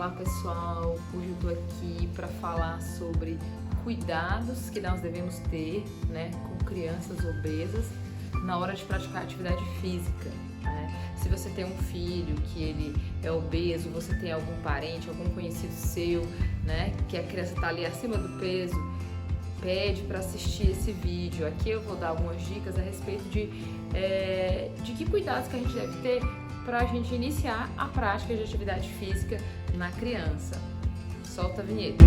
Olá pessoal, hoje eu tô aqui para falar sobre cuidados que nós devemos ter, né, com crianças obesas na hora de praticar atividade física, né? Se você tem um filho que ele é obeso, você tem algum parente, algum conhecido seu, né, que a criança está ali acima do peso, pede para assistir esse vídeo. Aqui eu vou dar algumas dicas a respeito de que cuidados que a gente deve ter para a gente iniciar a prática de atividade física na criança. Solta a vinheta.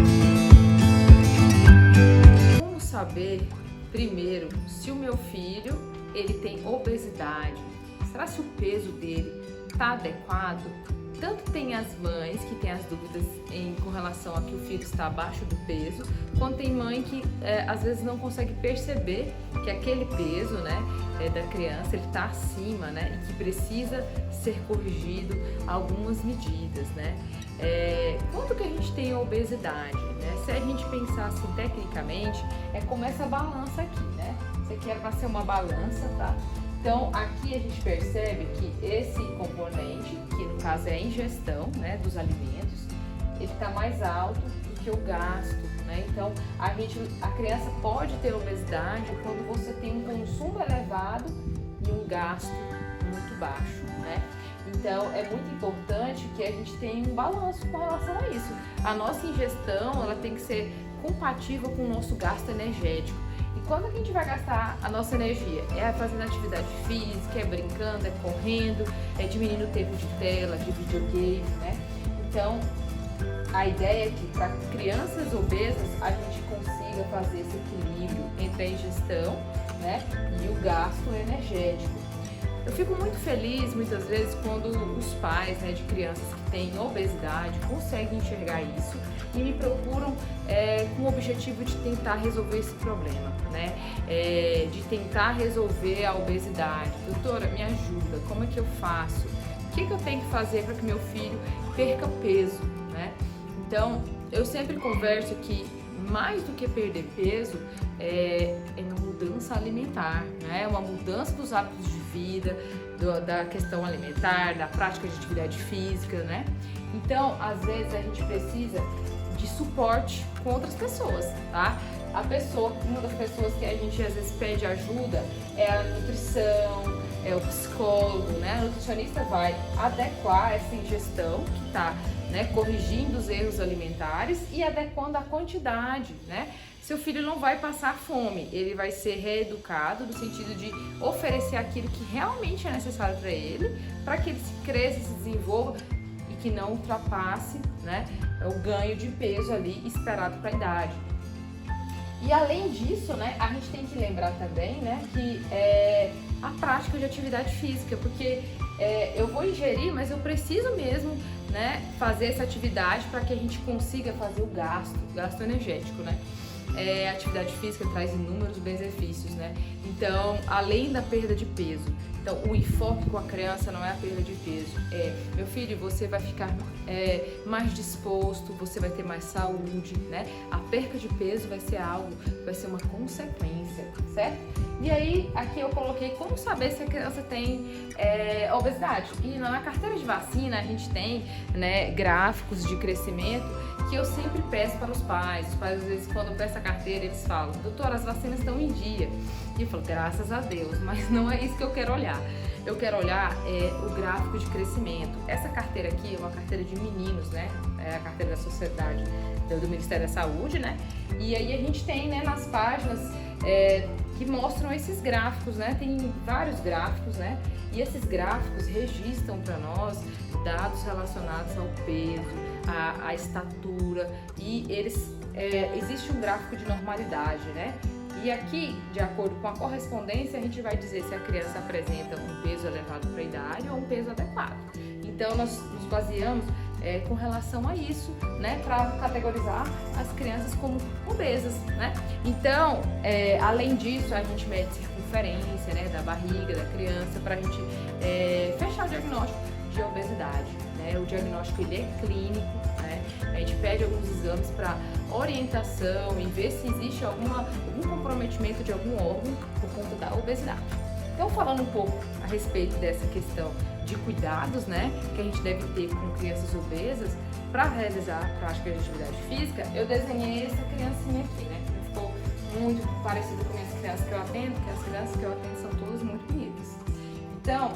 Como saber, primeiro, se o meu filho ele tem obesidade? Será se o peso dele está adequado? Tanto tem as mães que têm as dúvidas com relação a que o filho está abaixo do peso, quanto tem mãe que às vezes não consegue perceber que aquele peso, né, da criança ele está acima, né, e que precisa ser corrigido algumas medidas, né. Quanto que a gente tem a obesidade, né? Se a gente pensar assim tecnicamente, é como essa balança aqui, né? Isso aqui é para ser uma balança, tá? Então, aqui a gente percebe que esse componente, que no caso é a ingestão, né, dos alimentos, ele está mais alto do que o gasto, né? Então, a criança pode ter obesidade quando você tem um consumo elevado e um gasto muito baixo, né? Então, é muito importante que a gente tenha um balanço com relação a isso. A nossa ingestão, ela tem que ser compatível com o nosso gasto energético. Quando a gente vai gastar a nossa energia? É fazendo atividade física, é brincando, é correndo, é diminuindo o tempo de tela, de videogame, né? Então, a ideia é que para crianças obesas a gente consiga fazer esse equilíbrio entre a ingestão, né, e o gasto energético. Eu fico muito feliz muitas vezes quando os pais, né, de crianças que têm obesidade conseguem enxergar isso e me procuram com o objetivo de tentar resolver esse problema, né? De tentar resolver a obesidade. Doutora, me ajuda, como é que eu faço? O que eu tenho que fazer para que meu filho perca peso, né? Então, eu sempre converso que mais do que perder peso é uma mudança alimentar, né? Uma mudança dos hábitos de vida, da questão alimentar, da prática de atividade física, né? Então, às vezes a gente precisa de suporte com outras pessoas, tá? Uma das pessoas que a gente às vezes pede ajuda é a nutrição, é o psicólogo, né? A nutricionista vai adequar essa ingestão que tá, né, corrigindo os erros alimentares e adequando a quantidade, né? Seu filho não vai passar fome, ele vai ser reeducado no sentido de oferecer aquilo que realmente é necessário para ele, para que ele se cresça, se desenvolva e que não ultrapasse, né, o ganho de peso ali esperado para a idade. E além disso, né, a gente tem que lembrar também, né, que a prática de atividade física, porque eu vou ingerir, mas eu preciso mesmo, né, fazer essa atividade para que a gente consiga fazer o gasto energético, né? A atividade física traz inúmeros benefícios, né? Então, além da perda de peso, então o enfoque com a criança não é a perda de peso, meu filho, você vai ficar mais disposto, você vai ter mais saúde, né? A perca de peso vai ser uma consequência, certo? E aí, aqui eu coloquei como saber se a criança tem obesidade. E na carteira de vacina a gente tem, né, gráficos de crescimento que eu sempre peço para os pais. Os pais, às vezes, quando eu peço a carteira, eles falam: doutora, as vacinas estão em dia. E eu falo: graças a Deus, mas não é isso que eu quero olhar. Eu quero olhar o gráfico de crescimento. Essa carteira aqui é uma carteira de meninos, né? É a carteira da sociedade do Ministério da Saúde, né? E aí a gente tem, né, nas páginas que mostram esses gráficos, né? Tem vários gráficos, né? E esses gráficos registram para nós dados relacionados ao peso, à estatura, e existe um gráfico de normalidade, né? E aqui, de acordo com a correspondência, a gente vai dizer se a criança apresenta um peso elevado para a idade ou um peso adequado. Então, nós nos baseamos com relação a isso, né, para categorizar as crianças como obesas, né? Então, além disso, a gente mede circunferência, né, da barriga da criança para a gente fechar o diagnóstico de obesidade, né? O diagnóstico ele é clínico, né? A gente pede alguns exames para orientação e ver se existe algum comprometimento de algum órgão por conta da obesidade. Então, falando um pouco a respeito dessa questão de cuidados, né, que a gente deve ter com crianças obesas para realizar a prática de atividade física, eu desenhei essa criancinha aqui, né, que ficou muito parecida com as crianças que eu atendo, porque as crianças que eu atendo são todas muito bonitas. Então,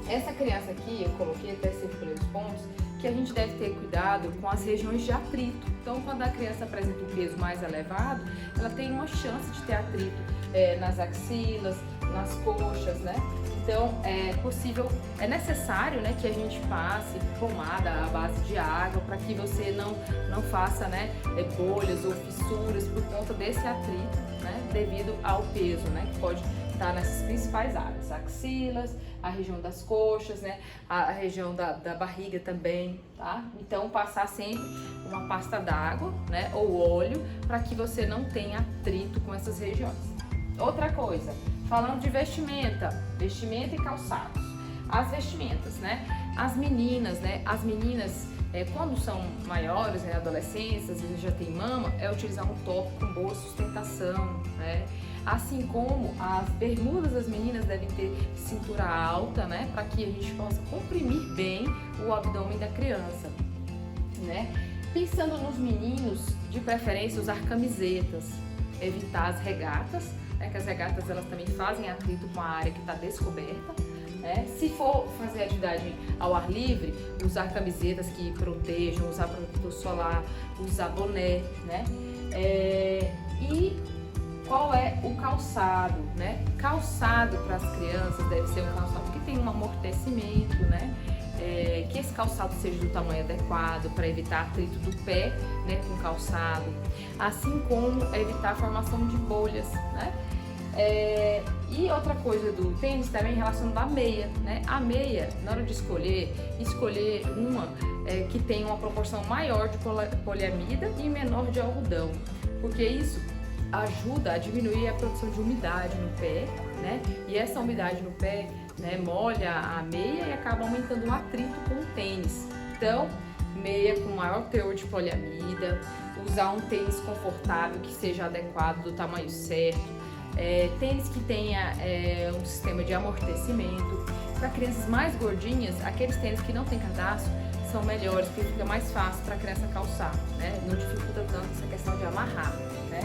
essa criança aqui, eu coloquei até circulei os pontos, que a gente deve ter cuidado com as regiões de atrito. Então, quando a criança apresenta um peso mais elevado, ela tem uma chance de ter atrito nas axilas, nas coxas, né? Então, é necessário, né, que a gente passe pomada à base de água para que você não faça, né, bolhas ou fissuras por conta desse atrito, né, devido ao peso, né, que pode estar nessas principais áreas, axilas, a região das coxas, né, a região da barriga também, tá? Então, passar sempre uma pasta d'água, né, ou óleo, para que você não tenha atrito com essas regiões. Outra coisa, falando de vestimenta e calçados. As vestimentas, né? As meninas, quando são maiores, né, adolescentes, às vezes já tem mama, é utilizar um top com boa sustentação, né? Assim como as bermudas das meninas devem ter cintura alta, né? Para que a gente possa comprimir bem o abdômen da criança, né? Pensando nos meninos, de preferência usar camisetas, evitar as regatas, né, que as regatas elas também fazem atrito com a área que está descoberta, né? Se for fazer atividade ao ar livre, usar camisetas que protejam, usar protetor solar, usar boné, né? E qual é o calçado, né? Calçado para as crianças deve ser um calçado que tem um amortecimento, né? Que esse calçado seja do tamanho adequado para evitar atrito do pé, né, com o calçado, assim como evitar a formação de bolhas, né? E outra coisa do tênis também em relação à meia, né? A meia, na hora de escolher uma que tenha uma proporção maior de poliamida e menor de algodão, porque isso ajuda a diminuir a produção de umidade no pé, né? E essa umidade no pé, né, molha a meia e acaba aumentando o atrito com o tênis. Então, meia com maior teor de poliamida, usar um tênis confortável que seja adequado, do tamanho certo, tênis que tenha um sistema de amortecimento. Para crianças mais gordinhas, aqueles tênis que não tem cadastro são melhores, porque fica mais fácil para a criança calçar, né? Não dificulta tanto essa questão de amarrar, né?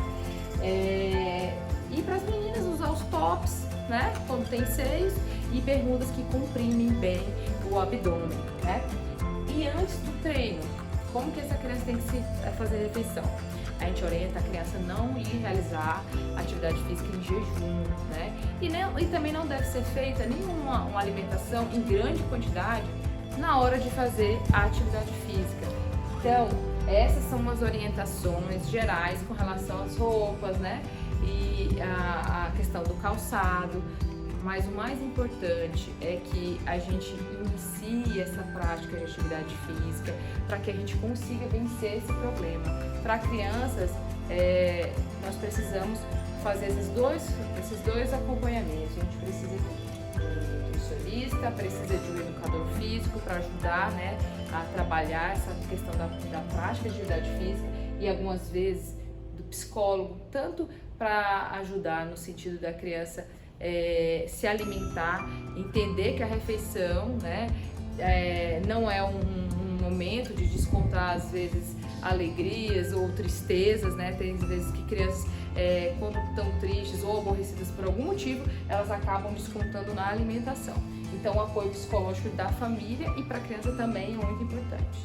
E para as meninas usar os tops, né, quando tem seios, e bermudas que comprimem bem o abdômen, né? E antes do treino, como que essa criança tem que fazer a refeição? A gente orienta a criança a não ir realizar atividade física em jejum, né? E também não deve ser feita nenhuma alimentação em grande quantidade na hora de fazer a atividade física. Então, essas são as orientações gerais com relação às roupas, né? E a questão do calçado. Mas o mais importante é que a gente inicie essa prática de atividade física para que a gente consiga vencer esse problema. Para crianças, nós precisamos fazer esses dois acompanhamentos. A gente precisa de um nutricionista, precisa de um educador físico para ajudar, né, a trabalhar essa questão da prática de atividade física, e algumas vezes do psicólogo, tanto para ajudar no sentido da criança se alimentar, entender que a refeição, né, não é um momento de descontar às vezes alegrias ou tristezas, né? Tem vezes que crianças quando estão tristes ou aborrecidas por algum motivo, elas acabam descontando na alimentação. Então o apoio psicológico da família e para a criança também é muito importante.